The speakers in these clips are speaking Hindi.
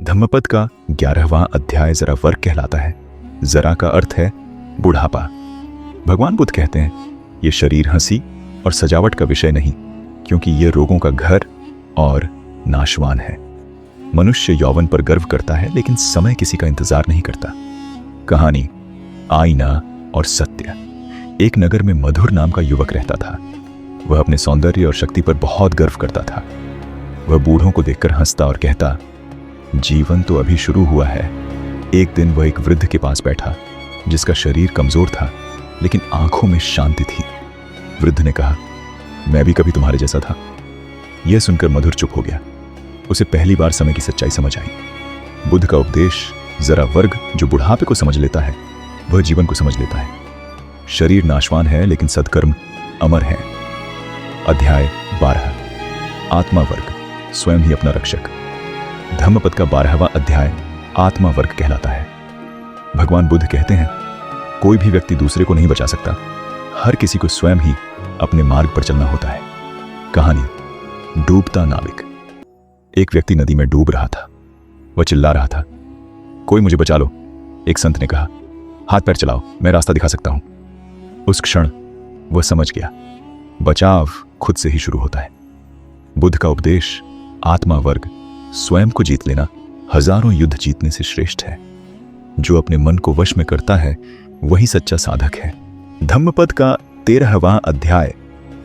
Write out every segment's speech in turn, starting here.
धम्मपद का 11वां अध्याय जरा वर्ग कहलाता है। जरा का अर्थ है बुढ़ापा। भगवान बुद्ध कहते हैं ये शरीर हंसी और सजावट का विषय नहीं, क्योंकि ये रोगों का घर और नाशवान है। मनुष्य यौवन पर गर्व करता है, लेकिन समय किसी का इंतजार नहीं करता। कहानी, आईना और सत्य। एक नगर में मधुर नाम का युवक रहता था। वह अपने सौंदर्य और शक्ति पर बहुत गर्व करता था। वह बूढ़ों को देखकर हंसता और कहता, जीवन तो अभी शुरू हुआ है। एक दिन वह एक वृद्ध के पास बैठा, जिसका शरीर कमजोर था लेकिन आंखों में शांति थी। वृद्ध ने कहा, मैं भी कभी तुम्हारे जैसा था। यह सुनकर मधुर चुप हो गया। उसे पहली बार समय की सच्चाई समझ आई। बुद्ध का उपदेश, जरा वर्ग जो बुढ़ापे को समझ लेता है वह जीवन को समझ लेता है। शरीर नाशवान है लेकिन सत्कर्म अमर है। अध्याय 12, आत्मा वर्ग, स्वयं ही अपना रक्षक। धम्मपद का 12वां अध्याय आत्मा वर्ग कहलाता है। भगवान बुद्ध कहते हैं, कोई भी व्यक्ति दूसरे को नहीं बचा सकता। हर किसी को स्वयं ही अपने मार्ग पर चलना होता है। कहानी, डूबता नाविक। एक व्यक्ति नदी में डूब रहा था। वह चिल्ला रहा था, कोई मुझे बचा लो। एक संत ने कहा, हाथ पैर चलाओ, मैं रास्ता दिखा सकता हूं। उस क्षण वह समझ गया, बचाव खुद से ही शुरू होता है। बुद्ध का उपदेश, आत्मा वर्ग, स्वयं को जीत लेना हजारों युद्ध जीतने से श्रेष्ठ है। जो अपने मन को वश में करता है वही सच्चा साधक है। धम्मपद का 13वां अध्याय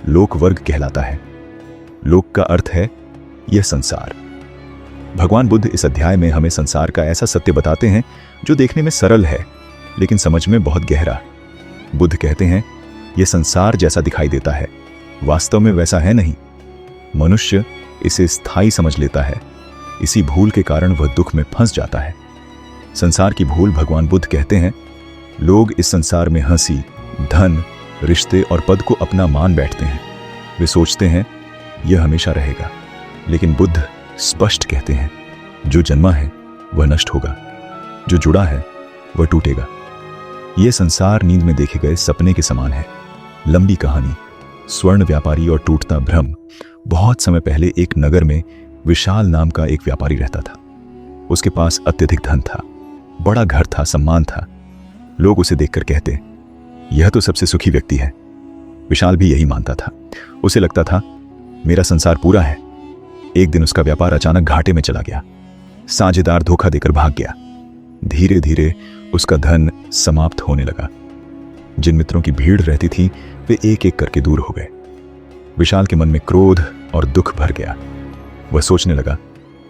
लोक वर्ग कहलाता है। लोक का अर्थ है यह संसार। भगवान बुद्ध इस अध्याय में हमें संसार का ऐसा सत्य बताते हैं जो देखने में सरल है लेकिन समझ में बहुत गहरा। बुद्ध कहते हैं यह संसार जैसा दिखाई देता है, वास्तव में वैसा है नहीं। मनुष्य इसे स्थायी समझ लेता है। इसी भूल के कारण वह दुख में फंस जाता है। संसार की भूल, भगवान बुद्ध कहते हैं, लोग इस संसार में हंसी, धन, रिश्ते और पद को अपना मान बैठते हैं। वे सोचते हैं यह हमेशा रहेगा, लेकिन बुद्ध स्पष्ट कहते हैं, जो जन्मा है वह नष्ट होगा, जो जुड़ा है वह टूटेगा। यह संसार नींद में देखे गए सपने के समान है। लंबी कहानी, स्वर्ण व्यापारी और टूटता भ्रम। बहुत समय पहले एक नगर में विशाल नाम का एक व्यापारी रहता था। उसके पास अत्यधिक धन था, बड़ा घर था, सम्मान था। लोग उसे देखकर कहते, यह तो सबसे सुखी व्यक्ति है। विशाल भी यही मानता था। उसे लगता था मेरा संसार पूरा है। एक दिन उसका व्यापार अचानक घाटे में चला गया। साझेदार धोखा देकर भाग गया। धीरे धीरे उसका धन समाप्त होने लगा। जिन मित्रों की भीड़ रहती थी वे एक एक करके दूर हो गए। विशाल के मन में क्रोध और दुख भर गया। वह सोचने लगा,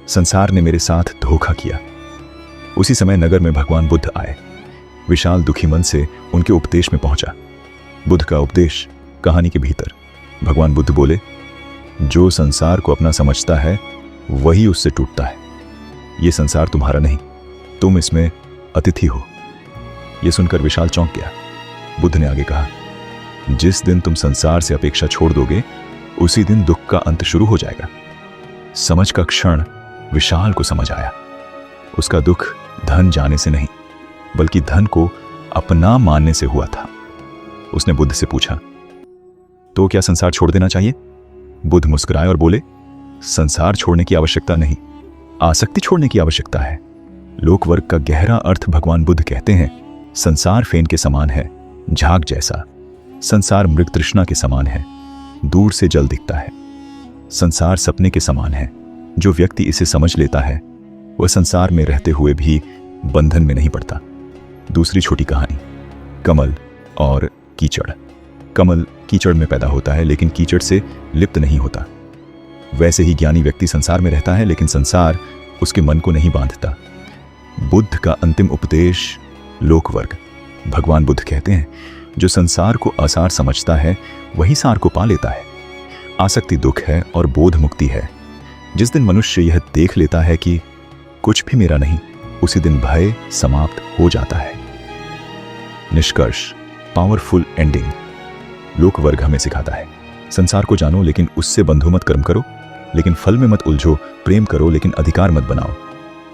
संसार ने मेरे साथ धोखा किया। उसी समय नगर में भगवान बुद्ध आए। विशाल दुखी मन से उनके उपदेश में पहुंचा। बुद्ध का उपदेश, कहानी के भीतर। भगवान बुद्ध बोले, जो संसार को अपना समझता है वही उससे टूटता है। यह संसार तुम्हारा नहीं, तुम इसमें अतिथि हो। यह सुनकर विशाल चौंक गया। बुद्ध ने आगे कहा, जिस दिन तुम संसार से अपेक्षा छोड़ दोगे उसी दिन दुख का अंत शुरू हो जाएगा। समझ का क्षण विशाल को समझ आया। उसका दुख धन जाने से नहीं, बल्कि धन को अपना मानने से हुआ था। उसने बुद्ध से पूछा, तो क्या संसार छोड़ देना चाहिए? बुद्ध मुस्कुराए और बोले, संसार छोड़ने की आवश्यकता नहीं, आसक्ति छोड़ने की आवश्यकता है। लोक वर्ग का गहरा अर्थ, भगवान बुद्ध कहते हैं, संसार फेन के समान है, झाग जैसा। संसार मृग तृष्णा के समान है, दूर से जल दिखता है। संसार सपने के समान है। जो व्यक्ति इसे समझ लेता है वह संसार में रहते हुए भी बंधन में नहीं पड़ता। दूसरी छोटी कहानी, कमल और कीचड़। कमल कीचड़ में पैदा होता है लेकिन कीचड़ से लिप्त नहीं होता। वैसे ही ज्ञानी व्यक्ति संसार में रहता है लेकिन संसार उसके मन को नहीं बांधता। बुद्ध का अंतिम उपदेश, लोक वर्ग। भगवान बुद्ध कहते हैं, जो संसार को असार समझता है वही सार को पा लेता है। आसक्ति दुख है और बोध मुक्ति है। जिस दिन मनुष्य यह देख लेता है कि कुछ भी मेरा नहीं, उसी दिन भय समाप्त हो जाता है। निष्कर्ष, पावरफुल एंडिंग। लोक वर्ग हमें सिखाता है, संसार को जानो लेकिन उससे बंधु मत कर्म करो, लेकिन फल में मत उलझो, प्रेम करो लेकिन अधिकार मत बनाओ।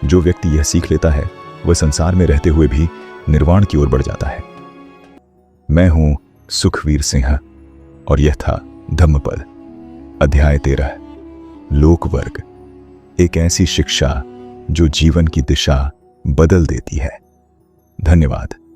जो व्यक्ति यह सीख लेता है वह संसार में रहते हुए भी निर्वाण की ओर बढ़ जाता है। मैं हूं सुखवीर सिंह और यह था धम्मपद, अध्याय 13, लोक वर्ग। एक ऐसी शिक्षा जो जीवन की दिशा बदल देती है। धन्यवाद।